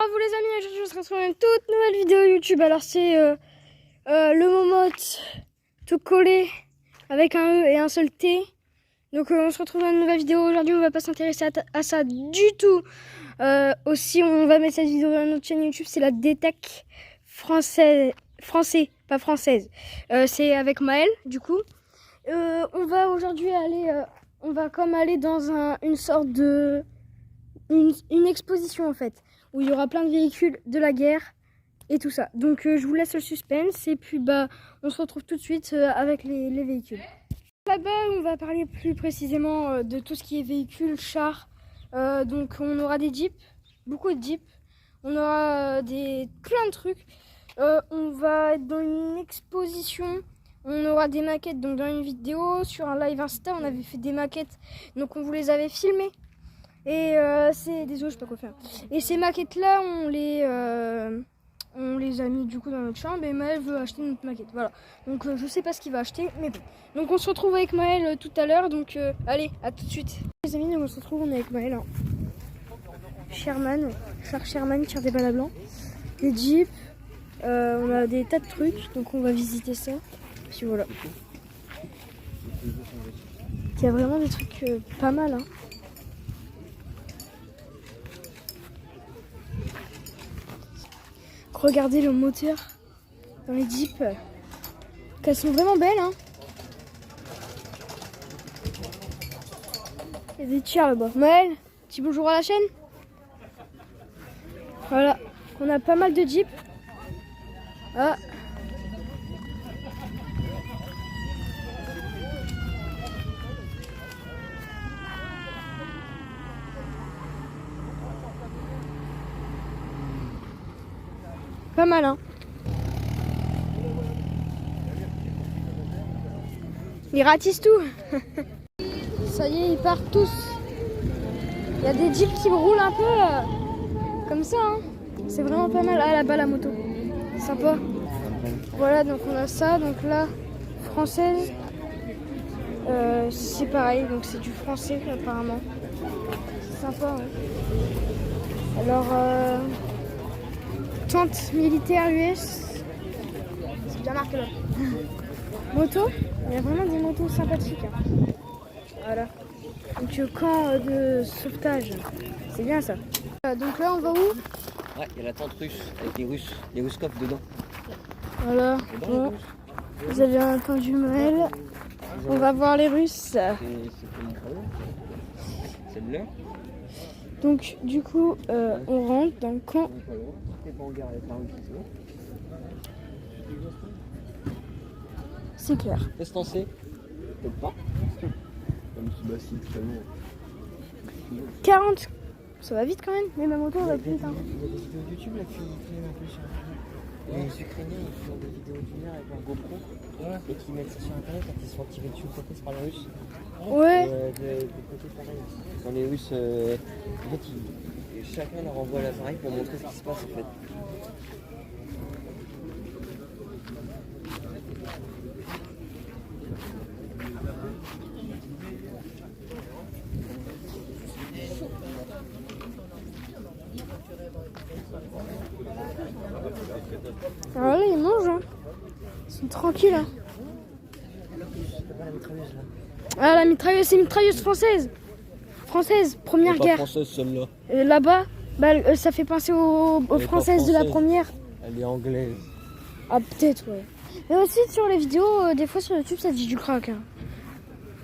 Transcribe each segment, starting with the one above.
À vous les amis, aujourd'hui on se retrouve dans une toute nouvelle vidéo YouTube. Alors c'est le Momote tout collé avec un E et un seul T. Donc on se retrouve dans une nouvelle vidéo. Aujourd'hui on va pas s'intéresser à ça du tout. Aussi on va mettre cette vidéo dans notre chaîne YouTube. C'est la détec français, pas française. C'est avec Maël du coup. On va aujourd'hui aller, on va comme aller dans une sorte de... Une exposition en fait, où il y aura plein de véhicules de la guerre et tout ça. Donc je vous laisse le suspense et puis on se retrouve tout de suite avec les véhicules. Là-bas on va parler plus précisément de tout ce qui est véhicules, chars. Donc on aura des jeeps, beaucoup de jeeps. On aura plein de trucs. On va être dans une exposition. On aura des maquettes, donc dans une vidéo, sur un live Insta, on avait fait des maquettes. Donc on vous les avait filmées. Et c'est désolé, je sais pas quoi faire. Et ces maquettes là, on les a mis du coup dans notre chambre et Maël veut acheter notre maquette. Voilà. Donc je sais pas ce qu'il va acheter, mais bon. Donc on se retrouve avec Maël tout à l'heure. Donc allez, à tout de suite. Les amis, on se retrouve, on est avec Maël. Hein. Sherman, char Sherman, tir des balles à blanc, des jeeps, on a des tas de trucs. Donc on va visiter ça. Puis voilà. Il y a vraiment des trucs pas mal. Hein. Regardez le moteur dans les jeeps, qu'elles sont vraiment belles. Hein. Il y a des tirs là-bas. Maël, petit bonjour à la chaîne. Voilà, on a pas mal de jeeps. Ah. Pas mal, hein. Ils ratissent tout. Ça y est, ils partent tous. Il y a des jeeps qui roulent un peu comme ça. Hein. C'est vraiment pas mal. Ah, là-bas, la moto. Sympa. Voilà, donc on a ça. Donc là, française. C'est pareil, donc c'est du français apparemment. C'est sympa. Hein. Alors... tente militaire US, c'est bien marqué là. Moto, il y a vraiment des motos sympathiques. Hein. Voilà. Donc camp de sauvetage, c'est bien ça. Donc là on va où? Ouais, il y a la tente russe avec les Ruskov dedans. Voilà. Bon. Vous avez entendu Maël. On va voir les Russes. C'est de l'heure. Donc du coup on rentre dans le camp. C'est clair. Laisse lancer. Peut pas. 40. Ça va vite quand même, mais ma moto va plus vite. Hein. Il y a des vidéos YouTube là qui filment un peu sur Internet. Les Ukrainiens ils font des vidéos d'une heure avec leur GoPro et qui mettent ça sur Internet quand ils sont tirés dessus par les Russes. Ouais. De côté pareil. Quand les Russes, en fait, chacun leur envoie l'appareil pour montrer ce qui se passe en fait. Alors là, ils mangent. Hein. Ils sont tranquilles. Hein. Ah, la mitrailleuse, c'est une mitrailleuse française. Française, première guerre. Française celle-là. Là-bas, ça fait penser aux françaises de la première. Elle est anglaise. Ah, peut-être, ouais. Mais aussi sur les vidéos, des fois sur YouTube, ça dit du crack. Hein.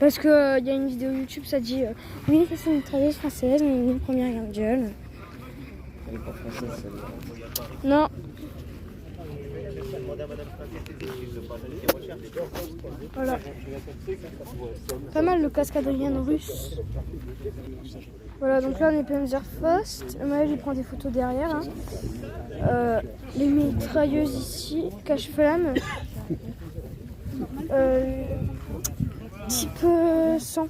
Parce qu'il y a une vidéo YouTube, ça dit oui, c'est une mitrailleuse française, mais une première guerre mondiale. Elle est pas française celle-là. Non. Voilà. Pas mal le cascadrien russe. Voilà, donc là on est Panzerfaust. Maël il prend des photos derrière. Hein. Les mitrailleuses ici, cache-flamme. Type 100.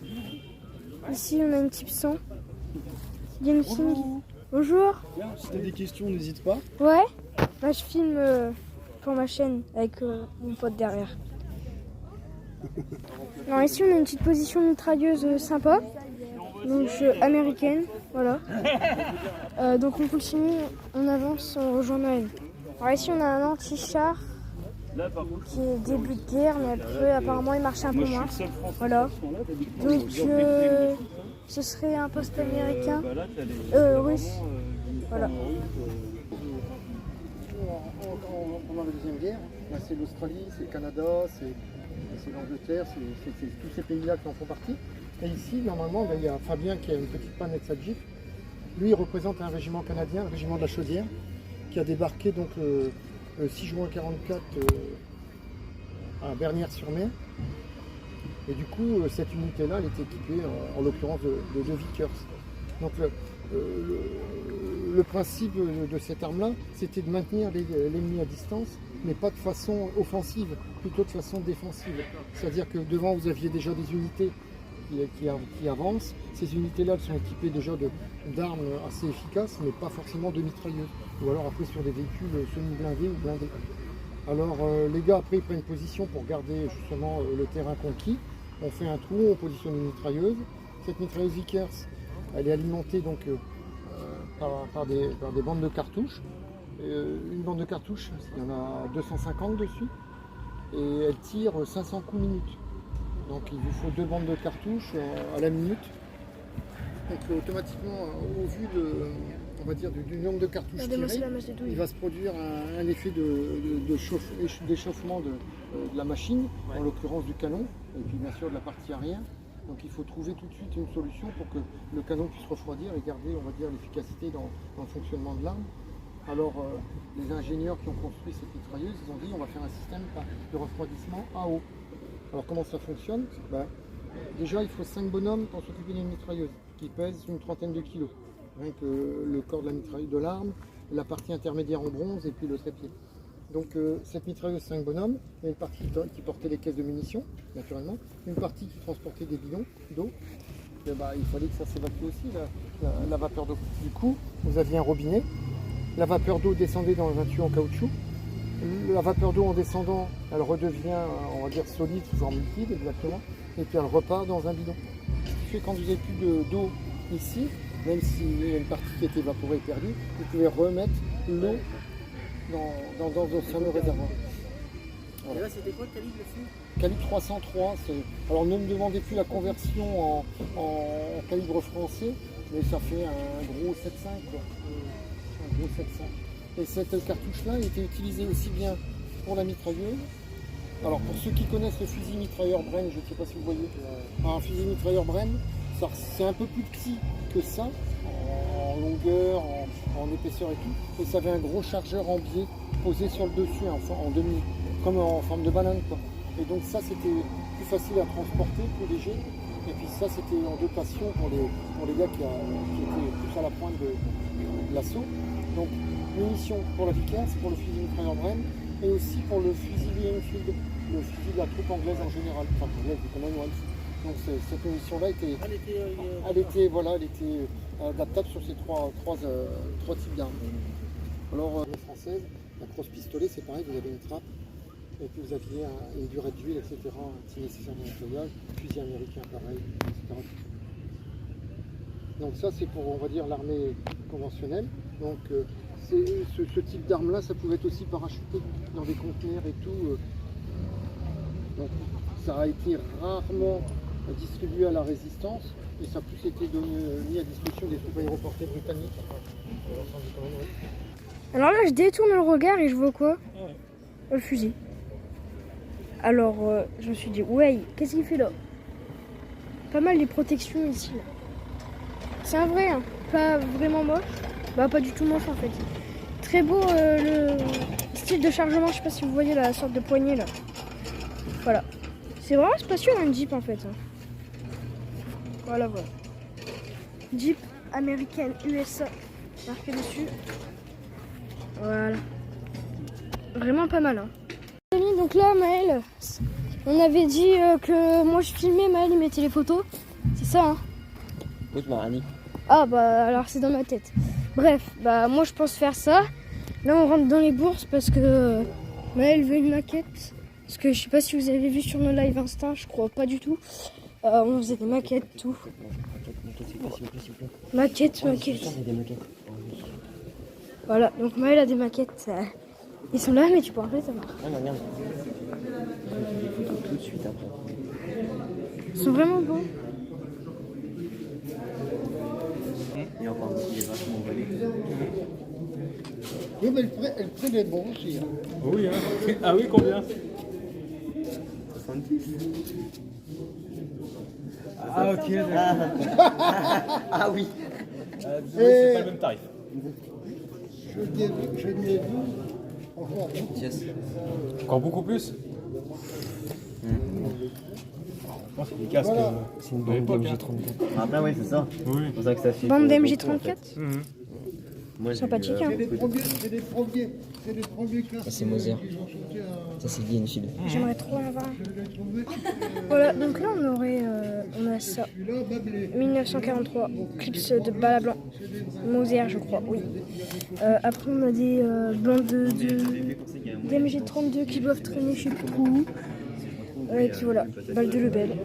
Ici on a une type 100. Gamesing. Bonjour. Si t'as des questions, n'hésite pas. Ouais. Là je filme pour ma chaîne avec mon pote derrière. Alors ici on a une petite position mitrailleuse sympa. Donc américaine. Voilà. Donc on continue, on avance, on rejoint Noël. Alors ici on a un anti-char qui est début de guerre, mais apparemment il marche un peu moins. Voilà. Donc ce serait un poste américain, russe. Voilà. Pendant la Deuxième Guerre, là, c'est l'Australie, c'est le Canada, c'est l'Angleterre, c'est tous ces pays-là qui en font partie. Et ici, normalement, il y a Fabien qui a une petite panne avec sa Jeep. Lui, il représente un régiment canadien, le régiment de la Chaudière, qui a débarqué donc, le 6 juin 1944 à Bernières-sur-Mer. Et du coup, cette unité-là, elle était équipée, en l'occurrence, de 2 Vickers. Donc le principe de cette arme-là, c'était de maintenir l'ennemi à distance, mais pas de façon offensive, plutôt de façon défensive. C'est-à-dire que devant, vous aviez déjà des unités qui avancent. Ces unités-là sont équipées déjà d'armes assez efficaces, mais pas forcément de mitrailleuses. Ou alors après sur des véhicules semi-blindés ou blindés. Alors les gars après ils prennent position pour garder justement le terrain conquis. On fait un trou, on positionne une mitrailleuse. Cette mitrailleuse Vickers, elle est alimentée donc par des bandes de cartouches. Une bande de cartouches, il y en a 250 dessus. Et elle tire 500 coups minute. Donc il vous faut 2 bandes de cartouches à la minute. Donc automatiquement, au vu du nombre de cartouches tirées, il va se produire un effet d'échauffement de la machine, en l'occurrence du canon, et puis bien sûr de la partie arrière. Donc il faut trouver tout de suite une solution pour que le canon puisse refroidir et garder, on va dire, l'efficacité dans le fonctionnement de l'arme. Alors les ingénieurs qui ont construit cette mitrailleuse, ils ont dit on va faire un système de refroidissement à eau. Alors comment ça fonctionne? Déjà il faut 5 bonhommes pour s'occuper d'une mitrailleuse qui pèse une trentaine de kilos. Rien que le corps de la mitrailleuse de l'arme, la partie intermédiaire en bronze et puis le trépied. Donc cette mitrailleuse 5 bonhommes, il y a une partie qui portait les caisses de munitions, naturellement, une partie qui transportait des bidons d'eau. Il fallait que ça s'évacue aussi, la vapeur d'eau. Du coup, vous aviez un robinet, la vapeur d'eau descendait dans un tuyau en caoutchouc. La vapeur d'eau en descendant, elle redevient, on va dire, solide sous forme liquide, exactement, et puis elle repart dans un bidon. Ce qui fait que quand vous n'avez plus d'eau ici, même s'il y a une partie qui est évaporée et perdue, vous pouvez remettre l'eau dans vos fameux réservoirs. Voilà. Et là, c'était quoi le calibre dessus? Calibre 303. Alors ne me demandez plus la conversion en calibre français, mais ça fait un gros 7.5 quoi. Un gros 7.5. Et cette cartouche-là était utilisée aussi bien pour la mitrailleuse. Alors pour ceux qui connaissent le fusil mitrailleur Bren, je ne sais pas si vous voyez, un fusil mitrailleur Bren, c'est un peu plus petit que ça, en longueur, en épaisseur et tout. Et ça avait un gros chargeur en biais posé sur le dessus, en demi, comme en forme de banane, quoi. Et donc ça c'était plus facile à transporter, plus léger. Et puis ça c'était en dotation pour les gars qui étaient plus à la pointe de l'assaut. Donc munitions pour la Vickers, pour le fusil mitrailleur Bren, et aussi pour le fusil Enfield, le fusil de la troupe anglaise en général, enfin anglaise du Commonwealth. Donc cette munition-là était adaptable sur ces trois types d'armes. Alors la française, la crosse pistolet, c'est pareil, vous avez une trappe, et puis vous aviez une durée d'huile, etc. Si nécessaire de nettoyage, fusil américain pareil, etc. Donc ça c'est pour, on va dire, l'armée conventionnelle. Donc ce type d'arme-là, ça pouvait être aussi parachuté dans des conteneurs et tout. Donc ça a été rarement distribué à la résistance et ça a plus été mis à disposition des troupes aéroportées britanniques. Alors là, je détourne le regard et je vois quoi? Le fusil. Alors, je me suis dit, ouais, qu'est-ce qu'il fait là? Pas mal les protections ici. Là. C'est un vrai, hein. Pas vraiment moche. Bah, pas du tout moche en fait. Très beau le style de chargement. Je sais pas si vous voyez la sorte de poignée là. Voilà. C'est vraiment spacieux un Jeep en fait. Voilà, voilà. Jeep américaine USA marqué dessus. Voilà. Vraiment pas mal. Hein. Donc là, Maël, on avait dit que moi je filmais, Maël il mettait les photos. C'est ça, hein? Oui, je m'en ai mis. Ah bah alors c'est dans ma tête. Bref, bah moi je pense faire ça. Là on rentre dans les bourses parce que Maël veut une maquette. Parce que je sais pas si vous avez vu sur nos lives Insta, je crois pas du tout. On faisait des maquettes, tout. Maquette, s'il vous plaît, s'il vous plaît, s'il vous plaît. Maquettes. Il y a des maquettes. Voilà, donc Maël a des maquettes. Ils sont là, mais tu pourras pas les avoir. Ah non, regarde. Je vais faire des photos tout de suite après. Ils sont vraiment beaux. Et encore, il est vachement emballé. Oui, mais le prix est bon aussi. Hein. Oui, hein. Ah oui, combien? 70. Ah ok, d'accord. Ah oui. C'est pas le même tarif. Je n'ai vu. Franchement, Yes. Encore beaucoup plus. Je pense qu'il est casque. Voilà. C'est une À bande l'époque, MJ34. Ah bah oui, c'est ça. Oui. C'est pour ça que ça fait. Bande beaucoup, d'MJ34. en fait. Moi, j'ai Sympathique, eu, hein. c'est des premiers classes. Ça, c'est Moser. Qu'ils ont sorti Ça, c'est Glenfield. J'aimerais trop en avoir. je l'ai trouvé. Voilà, donc là on a ça. Celui-là, Bablé. 1943, clips de Bala Blanc. Moser, je crois, oui. Après on a des bandes d'MG32 qui doivent traîner je sais plus où. Et puis voilà, balle de Lebel.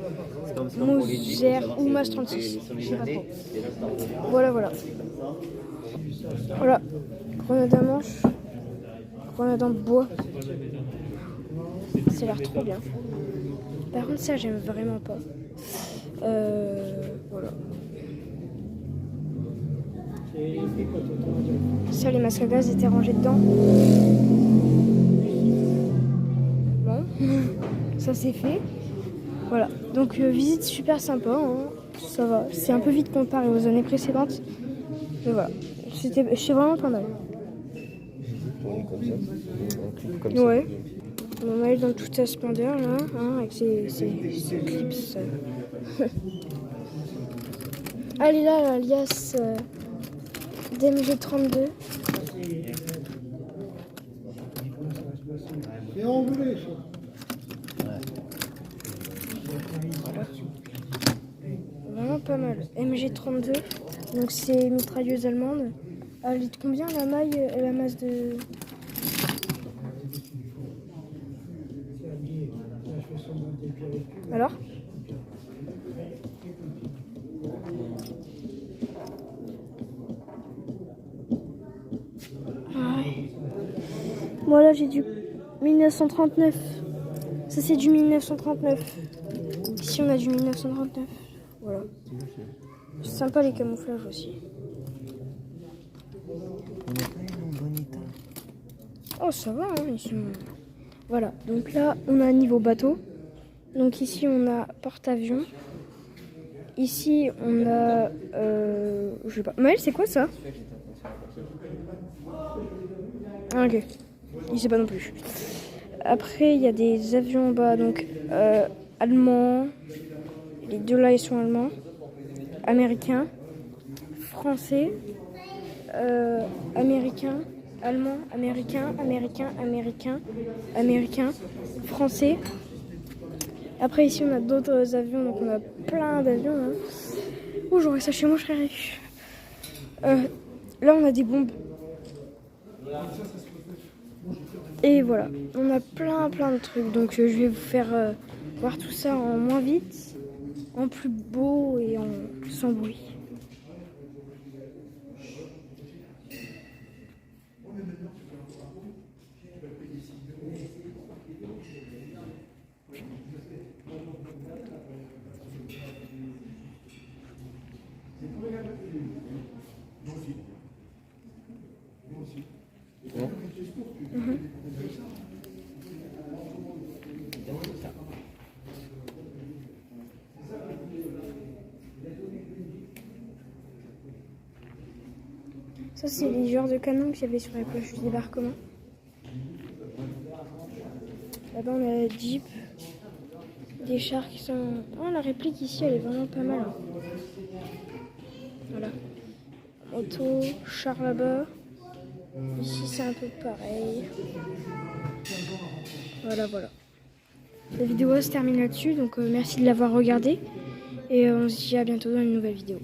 Moser ou Mas 36, je sais pas trop. Voilà. Voilà, grenade à manche, grenade en bois. Ça a l'air trop bien. Par contre ça j'aime vraiment pas. Voilà. Ça les masques à gaz étaient rangés dedans. Bon, ça c'est fait. Voilà, donc visite super sympa, hein. Ça va. C'est un peu vite comparé aux années précédentes. Mais voilà, c'est vraiment pas mal. Comme ça. Ouais. On va aller dans toute sa splendeur là, hein, avec ses clips. Allez là, l'alias d'MG32. C'est anglais, ça. Vraiment pas mal. MG32, donc c'est mitrailleuse allemande. Elle litre combien la maille et la masse de... Alors? Voilà, j'ai du 1939. Ça c'est du 1939. Ici on a du 1939. Voilà. C'est sympa les camouflages aussi. On n'a pas eu en bon état. Oh ça va, hein, ils sont... Voilà, donc là on a un niveau bateau. Donc ici on a porte-avions. Ici on a... je sais pas. Maël, c'est quoi ça? Ah ok. Il sait pas non plus. Après il y a des avions en bas, donc allemands. Les deux là ils sont allemands. Américains. Français. Américains. Allemands. Américains. Américains. Français. Après ici on a d'autres avions, donc on a plein d'avions. Hein. Oh j'aurais ça chez moi, je serais riche. Là on a des bombes. Et voilà, on a plein de trucs. Donc je vais vous faire voir tout ça en moins vite, en plus beau et sans bruit. Ça, c'est les genres de canons qu'il y avait sur la cloche du débarquement. Là-bas, on a la Jeep. Des chars qui sont... Oh, la réplique ici, elle est vraiment pas mal. Hein. Voilà. Auto, char là-bas. Ici, c'est un peu pareil. Voilà. La vidéo se termine là-dessus. Donc, merci de l'avoir regardé. Et on se dit à bientôt dans une nouvelle vidéo.